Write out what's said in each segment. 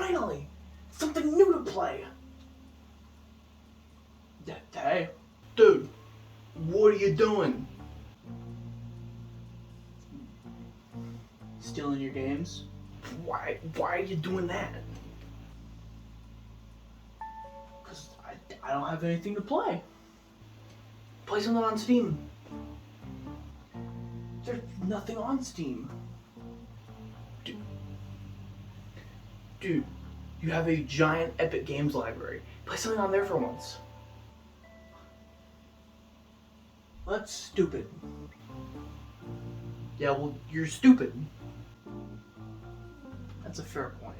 Finally! Something new to play! Hey, dude, what are you doing? Stealing your games? Why are you doing that? Because I don't have anything to play. Play something on Steam. There's nothing on Steam. Dude, you have a giant Epic Games library. Play something on there for once. That's stupid. Yeah, well, you're stupid. That's a fair point.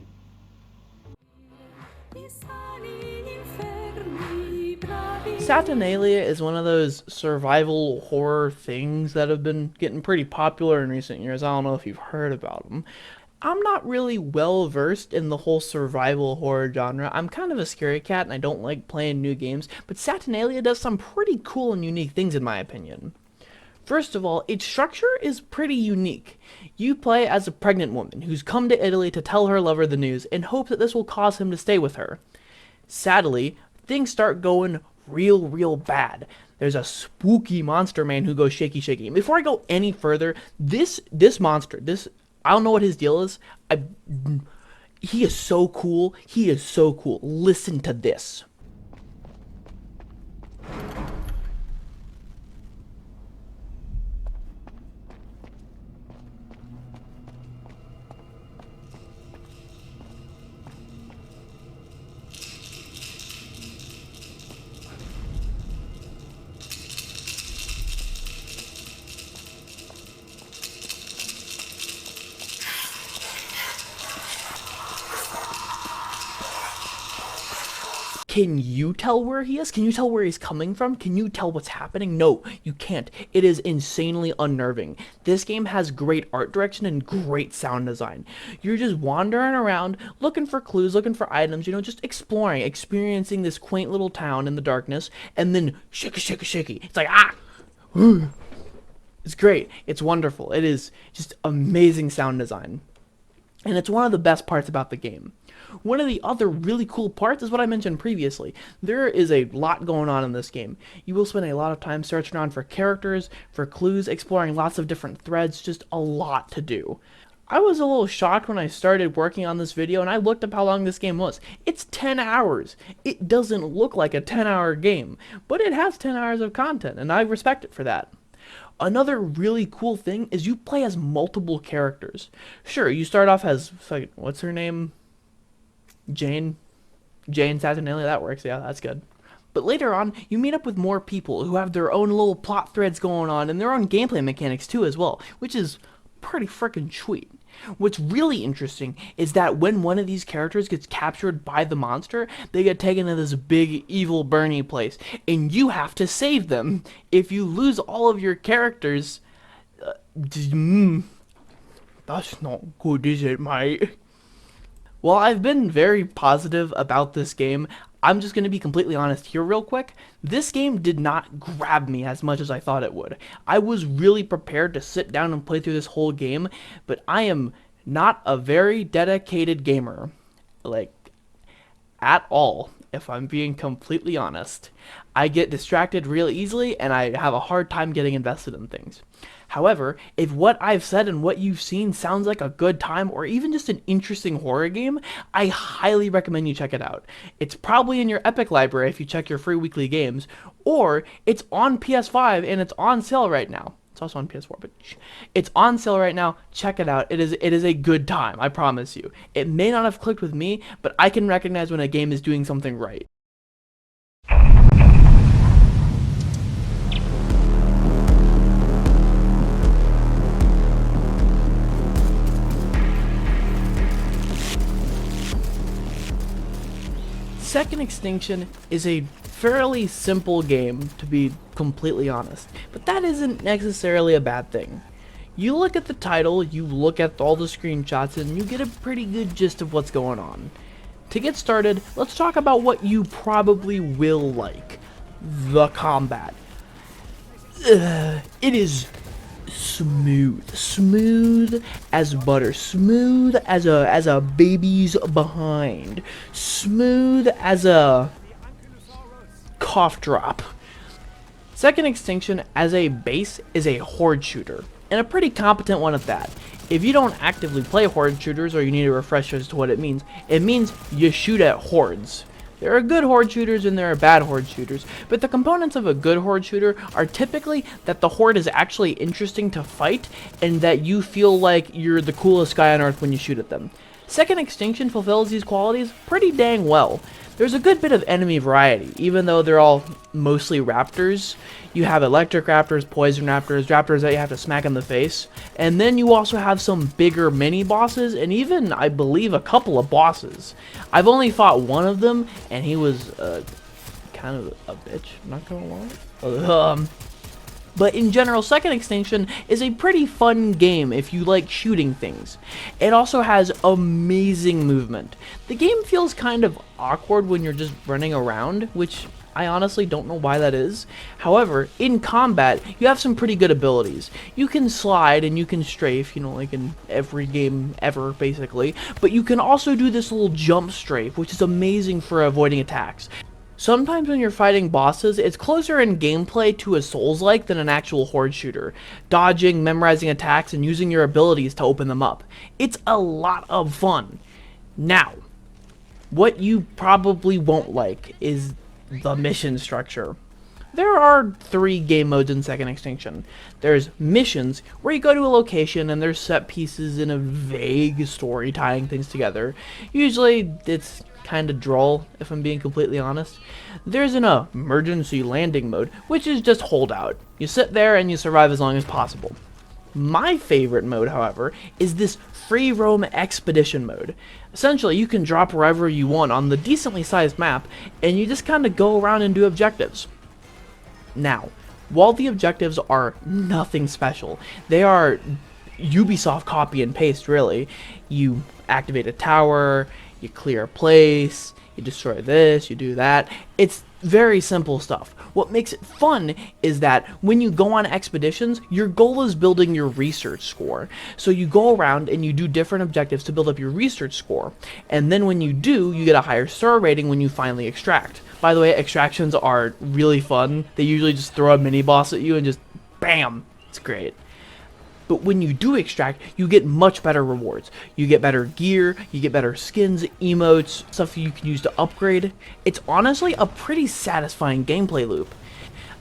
Saturnalia is one of those survival horror things that have been getting pretty popular in recent years. I don't know if you've heard about them. I'm not really well versed in the whole survival horror genre. I'm kind of a scary cat and I don't like playing new games, but Saturnalia does some pretty cool and unique things in my opinion. First of all, its structure is pretty unique. You play as a pregnant woman who's come to Italy to tell her lover the news in hopes that this will cause him to stay with her. Sadly, things start going real bad. There's a spooky monster man who goes shaky. And before I go any further, this monster, I don't know what his deal is. He is so cool. He is so cool. Listen to this. Can you tell where he is? Can you tell where he's coming from? Can you tell what's happening? No, you can't. It is insanely unnerving. This game has great art direction and great sound design. You're just wandering around, looking for clues, looking for items, just exploring, experiencing this quaint little town in the darkness, and then shaky. It's like, ah! It's great. It's wonderful. It is just amazing sound design. And it's one of the best parts about the game. One of the other really cool parts is what I mentioned previously. There is a lot going on in this game. You will spend a lot of time searching around for characters, for clues, exploring lots of different threads, just a lot to do. I was a little shocked when I started working on this video and I looked up how long this game was. It's 10 hours. It doesn't look like a 10-hour game, but it has 10 hours of content and I respect it for that. Another really cool thing is you play as multiple characters. Sure, you start off as, what's her name? Jane Saturnalia, that works, yeah, that's good. But later on, you meet up with more people who have their own little plot threads going on and their own gameplay mechanics too as well, which is pretty freaking sweet. What's really interesting is that when one of these characters gets captured by the monster, they get taken to this big evil Bernie place, and you have to save them. If you lose all of your characters, that's not good, is it, mate? While I've been very positive about this game, I'm just going to be completely honest here real quick. This game did not grab me as much as I thought it would. I was really prepared to sit down and play through this whole game, but I am not a very dedicated gamer. At all, if I'm being completely honest. I get distracted real easily, and I have a hard time getting invested in things. However, if what I've said and what you've seen sounds like a good time or even just an interesting horror game, I highly recommend you check it out. It's probably in your Epic library if you check your free weekly games, or it's on PS5 and it's on sale right now. It's also on PS4, but it's on sale right now. Check it out. It is a good time, I promise you. It may not have clicked with me, but I can recognize when a game is doing something right. Second Extinction is a fairly simple game, to be completely honest, but that isn't necessarily a bad thing. You look at the title, you look at all the screenshots, and you get a pretty good gist of what's going on. To get started, let's talk about what you probably will like. The combat. It is smooth as butter, smooth as a baby's behind, smooth as a cough drop. Second Extinction as a base is a horde shooter, and a pretty competent one at that. If you don't actively play horde shooters, or you need a refresher as to what it means you shoot at hordes. There are good horde shooters and there are bad horde shooters, but the components of a good horde shooter are typically that the horde is actually interesting to fight, and that you feel like you're the coolest guy on earth when you shoot at them. Second Extinction fulfills these qualities pretty dang well. There's a good bit of enemy variety, even though they're all mostly raptors. You have electric raptors, poison raptors, raptors that you have to smack in the face, and then you also have some bigger mini bosses, and even, I believe, a couple of bosses. I've only fought one of them, and he was kind of a bitch, not gonna lie. But in general, Second Extinction is a pretty fun game if you like shooting things. It also has amazing movement. The game feels kind of awkward when you're just running around, which I honestly don't know why that is. However, in combat, you have some pretty good abilities. You can slide and you can strafe, like in every game ever, basically. But you can also do this little jump strafe, which is amazing for avoiding attacks. Sometimes when you're fighting bosses, it's closer in gameplay to a Souls-like than an actual horde shooter, dodging, memorizing attacks, and using your abilities to open them up. It's a lot of fun. Now, what you probably won't like is the mission structure. There are 3 game modes in Second Extinction. There's missions, where you go to a location and there's set pieces in a vague story tying things together. Usually it's kind of droll, if I'm being completely honest. There's an emergency landing mode, which is just holdout. You sit there and you survive as long as possible. My favorite mode, however, is this free roam expedition mode. Essentially, you can drop wherever you want on the decently sized map, and you just kind of go around and do objectives. Now, while the objectives are nothing special, they are Ubisoft copy and paste, really. You activate a tower, you clear a place, you destroy this, you do that. It's very simple stuff. What makes it fun is that when you go on expeditions, your goal is building your research score. So you go around and you do different objectives to build up your research score. And then when you do, you get a higher star rating when you finally extract. By the way, extractions are really fun. They usually just throw a mini boss at you and just BAM! It's great. But when you do extract, you get much better rewards. You get better gear, you get better skins, emotes, stuff you can use to upgrade. It's honestly a pretty satisfying gameplay loop.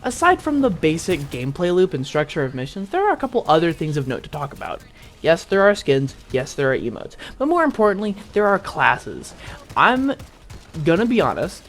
Aside from the basic gameplay loop and structure of missions, there are a couple other things of note to talk about. Yes, there are skins, yes, there are emotes, but more importantly, there are classes. I'm gonna be honest,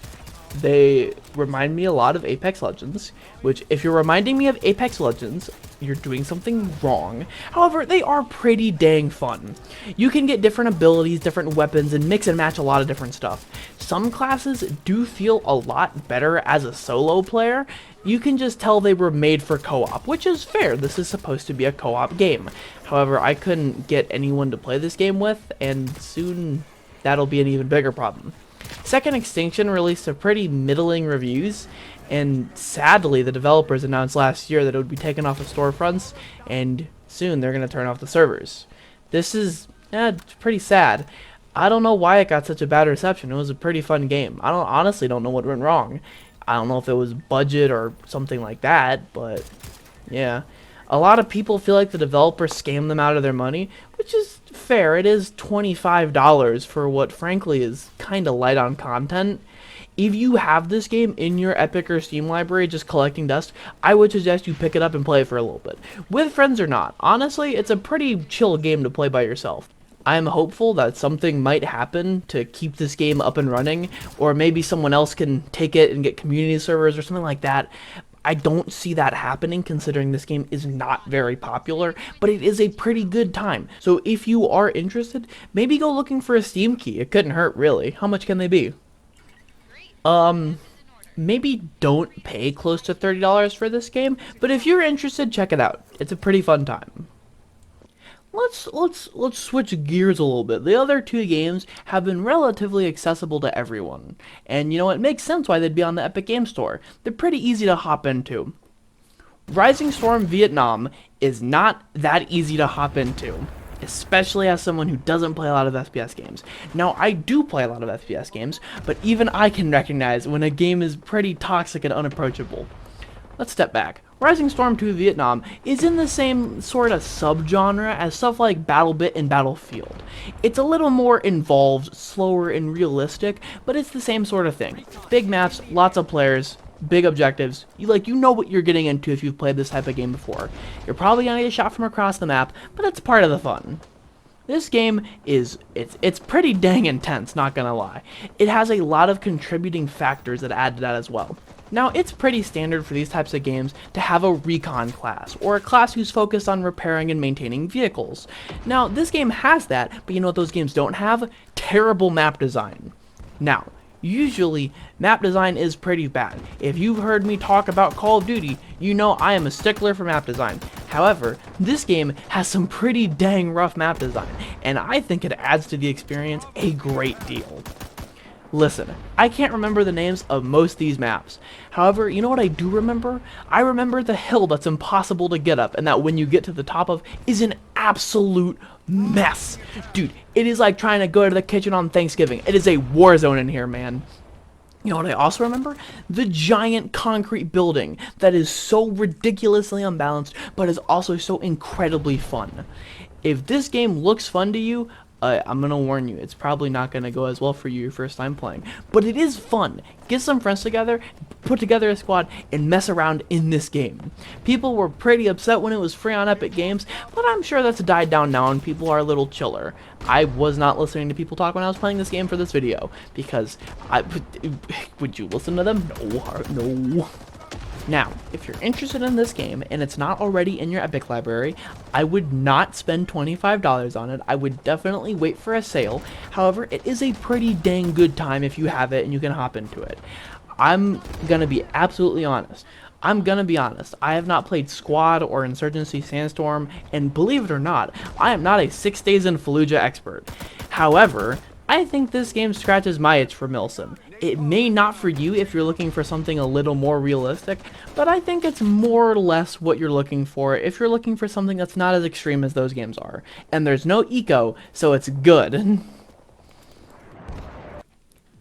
they remind me a lot of Apex Legends, which, if you're reminding me of Apex Legends, you're doing something wrong. However, they are pretty dang fun. You can get different abilities, different weapons, and mix and match a lot of different stuff. Some classes do feel a lot better as a solo player. You can just tell they were made for co-op, which is fair. This is supposed to be a co-op game. However, I couldn't get anyone to play this game with, and soon that'll be an even bigger problem. Second Extinction released a pretty middling reviews, and sadly the developers announced last year that it would be taken off of storefronts, and soon they're going to turn off the servers. This is pretty sad. I don't know why it got such a bad reception. It was a pretty fun game. I honestly don't know what went wrong. I don't know if it was budget or something like that, but yeah. A lot of people feel like the developer scammed them out of their money, which is fair. It is $25 for what frankly is kind of light on content. If you have this game in your Epic or Steam library just collecting dust, I would suggest you pick it up and play it for a little bit. With friends or not, honestly, it's a pretty chill game to play by yourself. I am hopeful that something might happen to keep this game up and running, or maybe someone else can take it and get community servers or something like that. I don't see that happening considering this game is not very popular, but it is a pretty good time. So if you are interested, maybe go looking for a Steam key. It couldn't hurt, really. How much can they be? Maybe don't pay close to $30 for this game, but if you're interested, check it out. It's a pretty fun time. Let's switch gears a little bit. The other 2 games have been relatively accessible to everyone. And it makes sense why they'd be on the Epic Game Store. They're pretty easy to hop into. Rising Storm Vietnam is not that easy to hop into, especially as someone who doesn't play a lot of FPS games. Now, I do play a lot of FPS games, but even I can recognize when a game is pretty toxic and unapproachable. Let's step back. Rising Storm 2 Vietnam is in the same sort of subgenre as stuff like BattleBit and Battlefield. It's a little more involved, slower, and realistic, but it's the same sort of thing. Big maps, lots of players, big objectives. You know what you're getting into if you've played this type of game before. You're probably gonna get shot from across the map, but it's part of the fun. This game it's pretty dang intense, not gonna lie. It has a lot of contributing factors that add to that as well. Now, it's pretty standard for these types of games to have a recon class, or a class who's focused on repairing and maintaining vehicles. Now, this game has that, but you know what those games don't have? Terrible map design. Now, usually, map design is pretty bad. If you've heard me talk about Call of Duty, you know I am a stickler for map design. However, this game has some pretty dang rough map design, and I think it adds to the experience a great deal. Listen, I can't remember the names of most of these maps. However, you know what I do remember? I remember the hill that's impossible to get up, and that when you get to the top of is an absolute mess. Dude, it is like trying to go to the kitchen on Thanksgiving. It is a war zone in here, man. You know what I also remember? The giant concrete building that is so ridiculously unbalanced, but is also so incredibly fun. If this game looks fun to you, I'm gonna warn you, it's probably not gonna go as well for you your first time playing. But it is fun. Get some friends together, put together a squad, and mess around in this game. People were pretty upset when it was free on Epic Games, but I'm sure that's died down now and people are a little chiller. I was not listening to people talk when I was playing this game for this video, because would you listen to them? No. Now, if you're interested in this game and it's not already in your Epic library, I would not spend $25 on it. I would definitely wait for a sale. However, it is a pretty dang good time if you have it and you can hop into it. I'm gonna be absolutely honest. I have not played Squad or Insurgency Sandstorm, and believe it or not, I am not a 6 Days in Fallujah expert. However, I think this game scratches my itch for Milsim. It may not for you if you're looking for something a little more realistic, but I think it's more or less what you're looking for if you're looking for something that's not as extreme as those games are. And there's no eco, so it's good.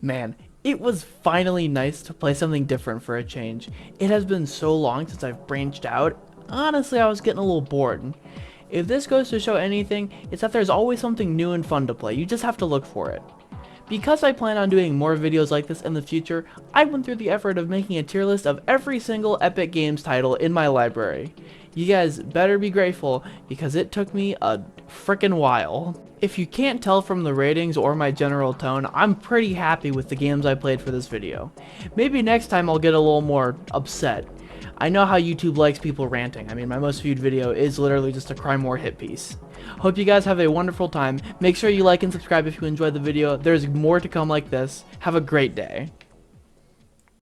Man, it was finally nice to play something different for a change. It has been so long since I've branched out. Honestly, I was getting a little bored. If this goes to show anything, it's that there's always something new and fun to play. You just have to look for it. Because I plan on doing more videos like this in the future, I went through the effort of making a tier list of every single Epic Games title in my library. You guys better be grateful, because it took me a frickin' while. If you can't tell from the ratings or my general tone, I'm pretty happy with the games I played for this video. Maybe next time I'll get a little more upset. I know how YouTube likes people ranting. I mean, my most viewed video is literally just a Crime War hit piece. Hope you guys have a wonderful time. Make sure you like and subscribe if you enjoyed the video. There's more to come like this. Have a great day.